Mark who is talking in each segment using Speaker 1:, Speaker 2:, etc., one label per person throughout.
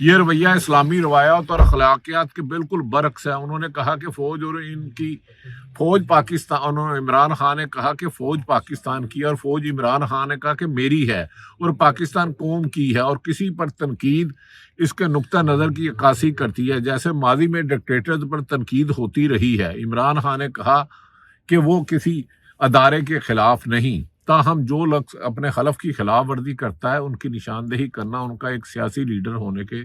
Speaker 1: یہ رویہ اسلامی روایات اور اخلاقیات کے بالکل برعکس ہے۔ انہوں نے کہا کہ فوج پاکستان، انہوں نے عمران خان نے کہا کہ فوج پاکستان کی، اور فوج عمران خان نے کہا کہ میری ہے اور پاکستان قوم کی ہے، اور کسی پر تنقید اس کے نقطہ نظر کی عکاسی کرتی ہے، جیسے ماضی میں ڈکٹیٹرز پر تنقید ہوتی رہی ہے۔ عمران خان نے کہا کہ وہ کسی ادارے کے خلاف نہیں، تاہم جو لفظ اپنے خلف کی خلاف ورزی کرتا ہے ان کی نشاندہی کرنا ان کا ایک سیاسی لیڈر ہونے کے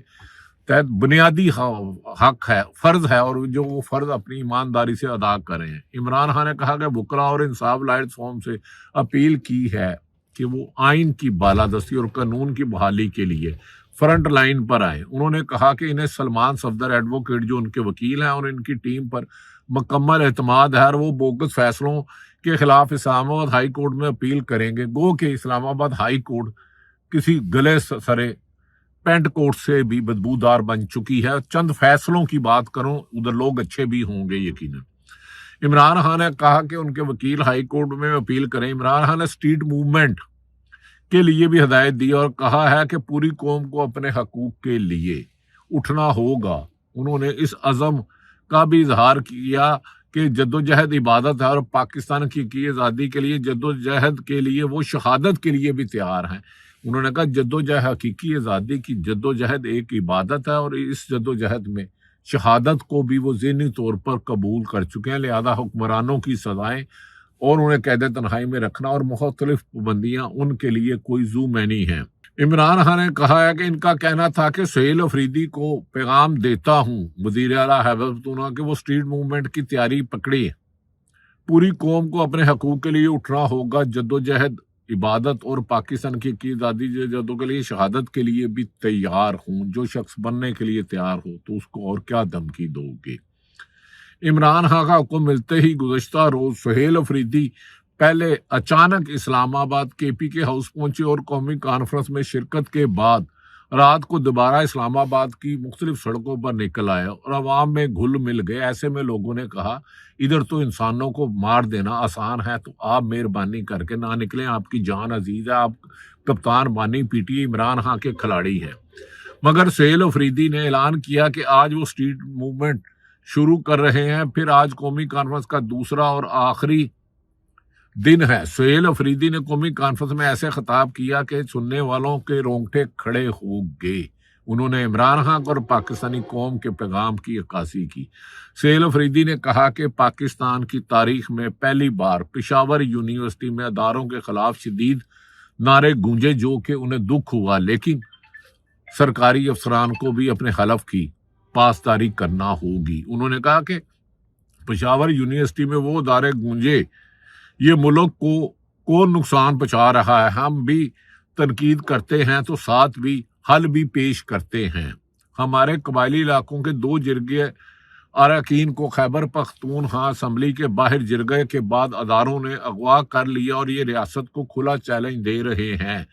Speaker 1: تحت بنیادی حق ہے، فرض ہے، اور جو وہ فرض اپنی ایمانداری سے ادا کریں۔ عمران خان نے کہا کہ وکلاء اور انصاف لائٹس فورم سے اپیل کی ہے کہ وہ آئین کی بالادستی اور قانون کی بحالی کے لیے فرنٹ لائن پر آئے۔ انہوں نے کہا کہ انہیں سلمان صفدر ایڈوکیٹ جو ان کے وکیل ہیں اور ان کی ٹیم پر مکمل اعتماد ہے، اور وہ بوگس فیصلوں کے خلاف اسلام آباد ہائی کورٹ میں اپیل کریں گے۔ گو کہ اسلام آباد ہائی کورٹ کسی گلے سرے پینٹ کوٹ سے بھی بدبودار بن چکی ہے۔ چند فیصلوں کی بات کروں، ادھر لوگ اچھے بھی ہوں گے یقیناً۔ عمران خان نے کہا کہ ان کے وکیل ہائی کورٹ میں اپیل کریں۔ عمران خان نے اسٹریٹ موومنٹ کے لیے بھی ہدایت دی اور کہا ہے کہ پوری قوم کو اپنے حقوق کے لیے اٹھنا ہوگا۔ انہوں نے اس عزم کا بھی اظہار کیا کہ جدوجہد عبادت ہے، اور پاکستان کی آزادی کے لیے جدوجہد کے لیے وہ شہادت کے لیے بھی تیار ہیں۔ انہوں نے کہا جدوجہد، حقیقی آزادی کی جدوجہد ایک عبادت ہے، اور اس جدوجہد میں شہادت کو بھی وہ ذہنی طور پر قبول کر چکے ہیں، لہذا حکمرانوں کی سزائیں اور انہیں قید تنہائی میں رکھنا اور مختلف پابندیاں ان کے لیے کوئی زو معنی ہیں۔ عمران خان نے کہا ہے کہ ان کا کہنا تھا کہ سہیل افریدی کو پیغام دیتا ہوں، وزیر اعلیٰ حیبر کہ وہ اسٹریٹ موومنٹ کی تیاری پکڑے، پوری قوم کو اپنے حقوق کے لیے اٹھنا ہوگا، جدوجہد عبادت اور پاکستان کی آزادی جدوں کے لیے شہادت کے لیے بھی تیار ہوں۔ جو شخص بننے کے لیے تیار ہو تو اس کو اور کیا دھمکی دو گے۔ عمران خان کا حکم ملتے ہی گزشتہ روز سہیل افریدی پہلے اچانک اسلام آباد کے پی کے ہاؤس پہنچے اور قومی کانفرنس میں شرکت کے بعد رات کو دوبارہ اسلام آباد کی مختلف سڑکوں پر نکل آئے اور عوام میں گھل مل گئے۔ ایسے میں لوگوں نے کہا ادھر تو انسانوں کو مار دینا آسان ہے، تو آپ مہربانی کر کے نہ نکلیں، آپ کی جان عزیز ہے، آپ کپتان بانی پی ٹی عمران خان کے کھلاڑی ہیں۔ مگر سہیل افریدی نے اعلان کیا کہ آج وہ اسٹریٹ موومنٹ شروع کر رہے ہیں۔ پھر آج قومی کانفرنس کا دوسرا اور آخری دن ہے۔ سہیل افریدی نے قومی کانفرنس میں ایسے خطاب کیا کہ سننے والوں کے رونگٹے کھڑے ہو گئے۔ انہوں نے عمران خان اور پاکستانی قوم کے پیغام کی عکاسی کی۔ سہیل افریدی نے کہا کہ پاکستان کی تاریخ میں پہلی بار پشاور یونیورسٹی میں اداروں کے خلاف شدید نعرے گونجے، جو کہ انہیں دکھ ہوا، لیکن سرکاری افسران کو بھی اپنے حلف کی پاسداری کرنا ہوگی۔ انہوں نے کہا کہ پشاور یونیورسٹی میں وہ ادارے گونجے، یہ ملک کو نقصان پہنچا رہا ہے، ہم بھی تنقید کرتے ہیں تو ساتھ بھی حل بھی پیش کرتے ہیں۔ ہمارے قبائلی علاقوں کے 2 جرگے اراکین کو خیبر پختونخوا اسمبلی کے باہر جرگے کے بعد اداروں نے اغوا کر لیا اور یہ ریاست کو کھلا چیلنج دے رہے ہیں۔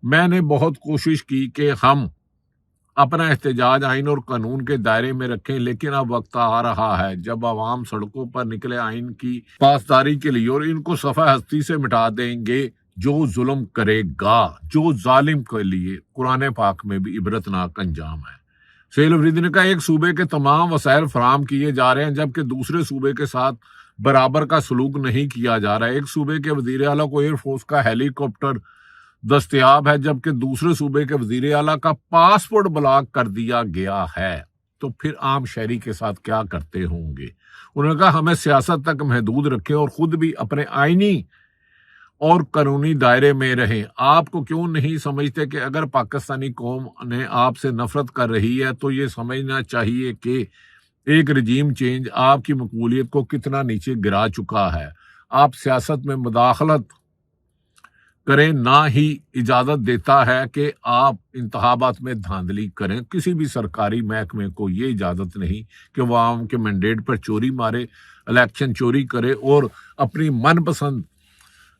Speaker 1: میں نے بہت کوشش کی کہ ہم اپنا احتجاج آئین اور قانون کے دائرے میں رکھیں، لیکن اب وقت آ رہا ہے جب عوام سڑکوں پر نکلے آئین کی پاسداری کے لیے اور ان کو صفحہ ہستی سے مٹا دیں گے۔ جو ظلم کرے گا، جو ظالم کے لیے قرآن پاک میں بھی عبرتناک انجام ہے۔ سہیل افریدی نے کہا ایک صوبے کے تمام وسائل فراہم کیے جا رہے ہیں جبکہ دوسرے صوبے کے ساتھ برابر کا سلوک نہیں کیا جا رہا ہے۔ ایک صوبے کے وزیر اعلیٰ کو ایئر فورس کا ہیلی کاپٹر دستیاب ہے جبکہ دوسرے صوبے کے وزیر اعلیٰ کا پاسپورٹ بلاک کر دیا گیا ہے، تو پھر عام شہری کے ساتھ کیا کرتے ہوں گے۔ انہوں نے کہا ہمیں سیاست تک محدود رکھیں اور خود بھی اپنے آئینی اور قانونی دائرے میں رہیں۔ آپ کو کیوں نہیں سمجھتے کہ اگر پاکستانی قوم نے آپ سے نفرت کر رہی ہے تو یہ سمجھنا چاہیے کہ ایک رجیم چینج آپ کی مقبولیت کو کتنا نیچے گرا چکا ہے۔ آپ سیاست میں مداخلت کریں، نہ ہی اجازت دیتا ہے کہ آپ انتخابات میں دھاندلی کریں۔ کسی بھی سرکاری محکمے کو یہ اجازت نہیں کہ وہ عوام کے مینڈیٹ پر چوری مارے، الیکشن چوری کرے اور اپنی من پسند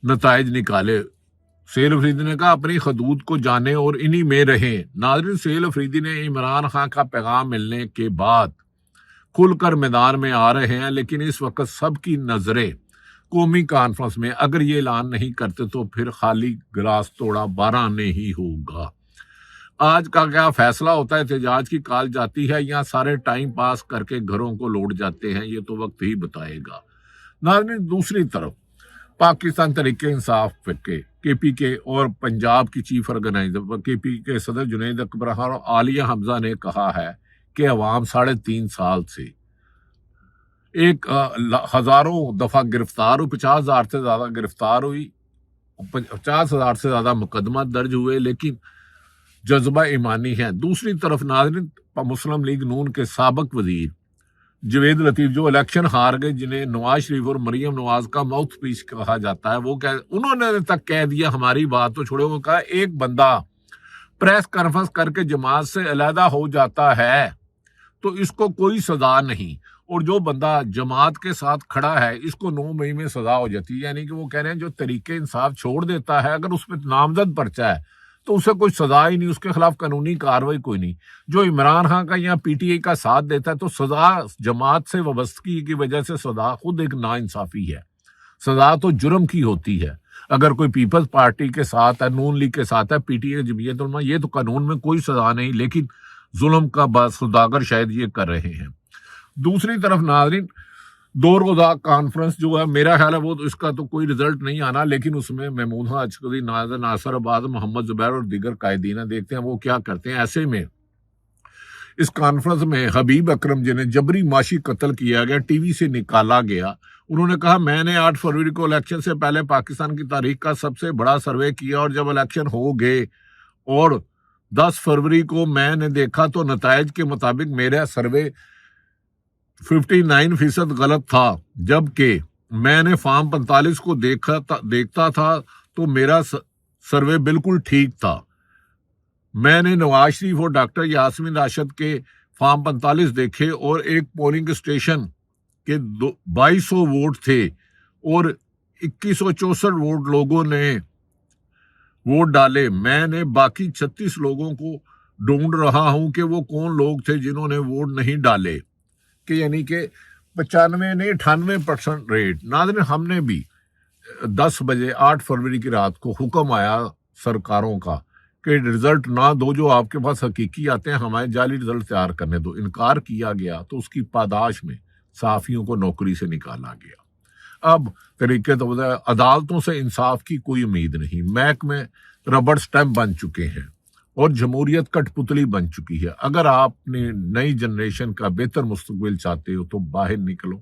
Speaker 1: نتائج نکالے۔ سہیل افریدی نے کہا اپنی حدود کو جانیں اور انہی میں رہیں۔ ناظرین، سہیل افریدی نے عمران خان کا پیغام ملنے کے بعد کھل کر میدان میں آ رہے ہیں، لیکن اس وقت سب کی نظریں قومی کانفرنس میں اگر یہ اعلان نہیں کرتے تو پھر خالی گلاس توڑا 12 نہیں ہوگا۔ آج کا کیا فیصلہ ہوتا ہے، احتجاج کی کال جاتی ہے یا سارے ٹائم پاس کر کے گھروں کو لوٹ جاتے ہیں، یہ تو وقت ہی بتائے گا۔ ناظرین، دوسری طرف پاکستان تحریک انصاف کے پی کے اور پنجاب کی چیف آرگنائزر کے پی کے صدر جنید اکبر اور عالیہ حمزہ نے کہا ہے کہ عوام 3.5 سال سے ایک ہزاروں دفعہ گرفتار ہوئی، 50,000 سے زیادہ گرفتار ہوئی، 50,000 سے زیادہ مقدمہ درج ہوئے، لیکن جذبہ ایمانی ہے۔ دوسری طرف ناظرین، مسلم لیگ نون کے سابق وزیر جوید لطیف جو الیکشن ہار گئے، جنہیں نواز شریف اور مریم نواز کا ماؤتھ پیس کہا جاتا ہے، انہوں نے تک کہہ دیا، ہماری بات تو چھوڑے، وہ کہا ایک بندہ پریس کانفرنس کر کے جماعت سے علیحدہ ہو جاتا ہے تو اس کو کوئی سزا نہیں، اور جو بندہ جماعت کے ساتھ کھڑا ہے اس کو 9 مئی میں سزا ہو جاتی ہے۔ یعنی کہ وہ کہہ رہے ہیں جو طریقے انصاف چھوڑ دیتا ہے، اگر اس پہ نامزد پرچہ ہے تو اسے کوئی سزا ہی نہیں، اس کے خلاف قانونی کارروائی کوئی نہیں۔ جو عمران خان کا یا پی ٹی آئی کا ساتھ دیتا ہے تو سزا جماعت سے وابستگی کی وجہ سے سزا خود ایک ناانصافی ہے۔ سزا تو جرم کی ہوتی ہے۔ اگر کوئی پیپلز پارٹی کے ساتھ ہے، نون لیگ کے ساتھ ہے، پی ٹی آئی جمعیت علماء، یہ تو قانون میں کوئی سزا نہیں، لیکن ظلم کا سوداگر شاید یہ کر رہے ہیں۔ دوسری طرف ناظرین، 2 روزہ کانفرنس جو ہے، میرا خیال ہے وہ اس کا تو کوئی رزلٹ نہیں آنا، لیکن اس میں محمود اچکری، ناصر عباس، محمد زبیر اور دیگر قائدین ہیں، دیکھتے ہیں وہ کیا کرتے ہیں۔ ایسے میں اس کانفرنس میں حبیب اکرم جنہیں جبری معاشی قتل کیا گیا، ٹی وی سے نکالا گیا، انہوں نے کہا میں نے 8 فروری کو الیکشن سے پہلے پاکستان کی تاریخ کا سب سے بڑا سروے کیا، اور جب الیکشن ہو گئے اور 10 فروری کو میں نے دیکھا تو نتائج کے مطابق میرا سروے 59% غلط تھا، جبکہ میں نے فارم 45 کو دیکھتا تھا تو میرا سروے بالکل ٹھیک تھا۔ میں نے نواز شریف اور ڈاکٹر یاسمین راشد کے فارم 45 دیکھے اور ایک پولنگ اسٹیشن کے 2200 ووٹ تھے اور 2164 ووٹ لوگوں نے ووٹ ڈالے۔ میں نے باقی 36 لوگوں کو ڈھونڈ رہا ہوں کہ وہ کون لوگ تھے جنہوں نے ووٹ نہیں ڈالے، کہ یعنی کہ 95 نہیں 98% ریٹ۔ ناظرین، ہم نے بھی 10 بجے 8 فروری کی رات کو حکم آیا سرکاروں کا کہ رزلٹ نہ دو، جو آپ کے پاس حقیقی آتے ہیں ہمارے جعلی رزلٹ تیار کرنے دو۔ انکار کیا گیا تو اس کی پاداش میں صحافیوں کو نوکری سے نکالا گیا۔ اب طریقے تو عدالتوں سے انصاف کی کوئی امید نہیں، محکمے ربڑ سٹیمپ بن چکے ہیں اور جمہوریت کٹ پتلی بن چکی ہے۔ اگر آپ نے نئی جنریشن کا بہتر مستقبل چاہتے ہو تو باہر نکلو،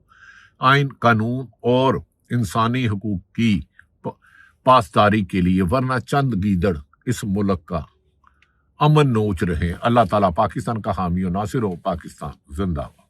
Speaker 1: آئین، قانون اور انسانی حقوق کی پاسداری کے لیے، ورنہ چند گیدڑ اس ملک کا امن نوچ رہے ہیں۔ اللہ تعالیٰ پاکستان کا حامی و ناصر ہو۔ پاکستان زندہ باد۔